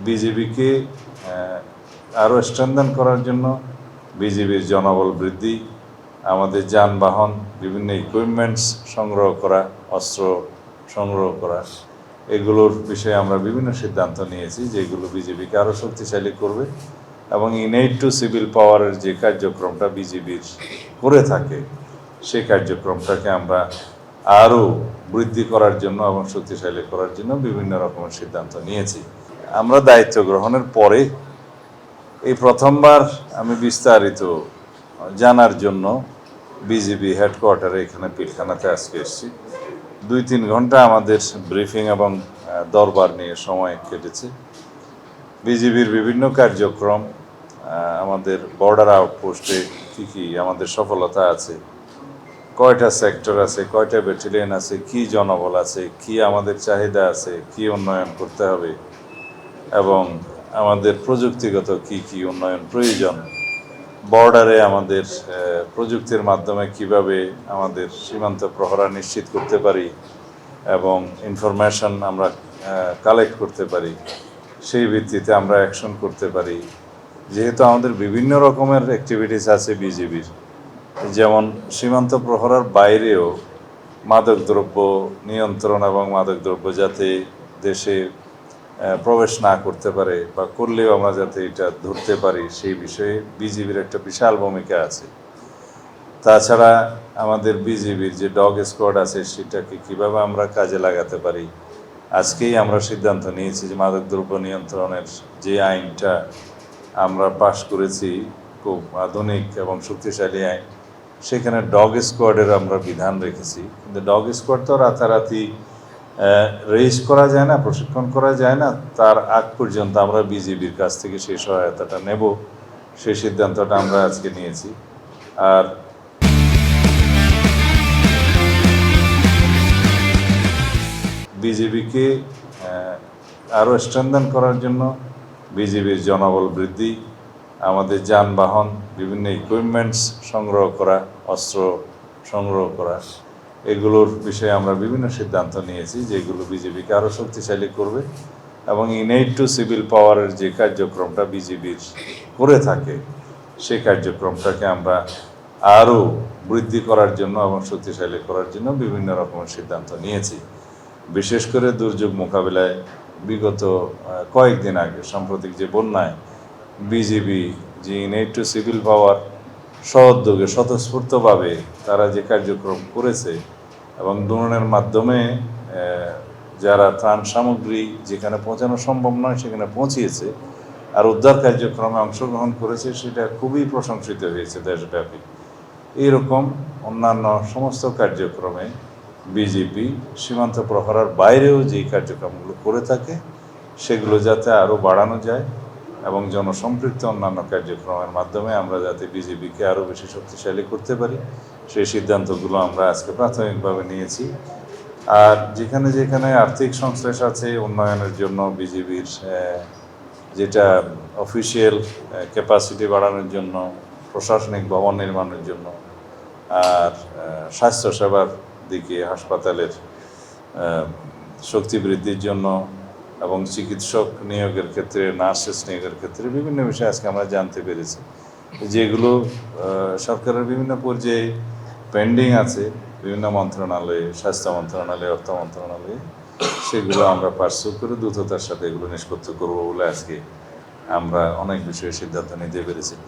বিজিবিকে আরও স্ট্রেনথেন করার জন্য বিজিবির জনবল বৃদ্ধি, আমাদের যানবাহন, বিভিন্ন ইকুইপমেন্টস সংগ্রহ করা, অস্ত্র সংগ্রহ করা, এগুলোর বিষয়ে আমরা বিভিন্ন সিদ্ধান্ত নিয়েছি যেগুলো বিজিবিকে আরও শক্তিশালী করবে এবং ইনেট টু সিভিল পাওয়ারের যে কার্যক্রমটা বিজিবির করে থাকে সেই কার্যক্রমটাকে আমরা আরও বৃদ্ধি করার জন্য এবং শক্তিশালী করার জন্য বিভিন্ন রকমের সিদ্ধান্ত নিয়েছি। আমরা দায়িত্ব গ্রহণের পরে এই প্রথমবার আমি বিস্তারিত জানার জন্য বিজিবি হেডকোয়ার্টারে এখানে পিলখানাতে আজকে এসেছি। 2-3 ঘন্টা আমাদের ব্রিফিং এবং দরবার নিয়ে সময় কেটেছে। বিজিবির বিভিন্ন কার্যক্রম, আমাদের বর্ডার আউটপোস্টে কী কী আমাদের সফলতা আছে, কয়টা সেক্টর আছে, কয়টা ব্যাটালিয়ন আছে, কী জনবল আছে, কী আমাদের চাহিদা আছে, কী উন্নয়ন করতে হবে এবং আমাদের প্রযুক্তিগত কী উন্নয়ন প্রয়োজন, বর্ডারে আমাদের প্রযুক্তির মাধ্যমে কিভাবে আমাদের সীমান্ত প্রহরা নিশ্চিত করতে পারি এবং ইনফরমেশন আমরা কালেক্ট করতে পারি, সেই ভিত্তিতে আমরা অ্যাকশন করতে পারি। যেহেতু আমাদের বিভিন্ন রকমের অ্যাক্টিভিটিস আছে বিজিবির, যেমন সীমান্ত প্রহরার বাইরেও মাদকদ্রব্য নিয়ন্ত্রণ এবং মাদকদ্রব্য যাতে দেশে প্রবেশ না করতে পারে বা করলেও আমরা যাতে এটা ধরতে পারি সেই বিষয়ে বিজিবির একটা বিশাল ভূমিকা আছে। তাছাড়া আমাদের বিজিবির যে ডগ স্কোয়াড আছে সেটাকে কীভাবে আমরা কাজে লাগাতে পারি, আজকেই আমরা সিদ্ধান্ত নিয়েছি যে মাদকদ্রব্য নিয়ন্ত্রণের যে আইনটা আমরা পাশ করেছি, খুব আধুনিক এবং শক্তিশালী আইন, সেখানে ডগ স্কোয়াডের আমরা বিধান রেখেছি। কিন্তু ডগ স্কোয়াড তো রাতারাতি রেজ করা যায় না, প্রশিক্ষণ করা যায় না, তার আগ পর্যন্ত আমরা বিজিবির কাছ থেকে সেই সহায়তাটা নেব, সেই সিদ্ধান্তটা আমরা আজকে নিয়েছি। আর বিজিবিকে আরও স্ট্রেনথেন করার জন্য বিজিবির জনবল বৃদ্ধি, আমাদের যানবাহন, বিভিন্ন ইকুইপমেন্টস সংগ্রহ করা, অস্ত্র সংগ্রহ করা, এগুলোর বিষয়ে আমরা বিভিন্ন সিদ্ধান্ত নিয়েছি যেগুলো বিজিবিকে আরও শক্তিশালী করবে এবং ইনেট টু সিভিল পাওয়ারের যে কার্যক্রমটা বিজিবির করে থাকে সেই কার্যক্রমটাকে আমরা আরও বৃদ্ধি করার জন্য এবং শক্তিশালী করার জন্য বিভিন্ন রকমের সিদ্ধান্ত নিয়েছি। বিশেষ করে দুর্যোগ মোকাবিলায় বিগত কয়েকদিন আগে সাম্প্রতিক যে বন্যায় বিজিবি যে ইনেট টু সিভিল পাওয়ার সহোদ্যোগে স্বতঃস্ফূর্তভাবে তারা যে কার্যক্রম করেছে এবং ড্রোনের মাধ্যমে যারা ত্রাণ সামগ্রী যেখানে পৌঁছানো সম্ভব নয় সেখানে পৌঁছিয়েছে আর উদ্ধার কার্যক্রমে অংশগ্রহণ করেছে, সেটা খুবই প্রশংসিত হয়েছে দেশব্যাপী। এইরকম অন্যান্য সমস্ত কার্যক্রমে বিজিবি সীমান্ত প্রহরার বাইরেও যেই কার্যক্রমগুলো করে থাকে সেগুলো যাতে আরও বাড়ানো যায় এবং জনসম্পৃক্ত অন্যান্য কার্যক্রমের মাধ্যমে আমরা যাতে বিজিবিকে আরও বেশি শক্তিশালী করতে পারি সেই সিদ্ধান্তগুলো আমরা আজকে প্রাথমিকভাবে নিয়েছি। আর যেখানে যেখানে আর্থিক সংশ্লেষ আছে উন্নয়নের জন্য বিজিবির যেটা অফিসিয়াল ক্যাপাসিটি বাড়ানোর জন্য, প্রশাসনিক ভবন নির্মাণের জন্য, আর স্বাস্থ্যসেবার দিকে হাসপাতালের শক্তি বৃদ্ধির জন্য এবং চিকিৎসক নিয়োগের ক্ষেত্রে, নার্সেস নিয়োগের ক্ষেত্রে বিভিন্ন বিষয় আজকে আমরা জানতে পেরেছি, যেগুলো সরকারের বিভিন্ন পর্যায়ে পেন্ডিং আছে, বিভিন্ন মন্ত্রণালয়ে, স্বাস্থ্য মন্ত্রণালয়ে, অর্থ মন্ত্রণালয়ে, সেগুলো আমরা পার্সু করে দ্রুততার সাথে এগুলো নিষ্পত্তি করবো বলে আজকে আমরা অনেক বিষয়ে সিদ্ধান্ত নিতে পেরেছি।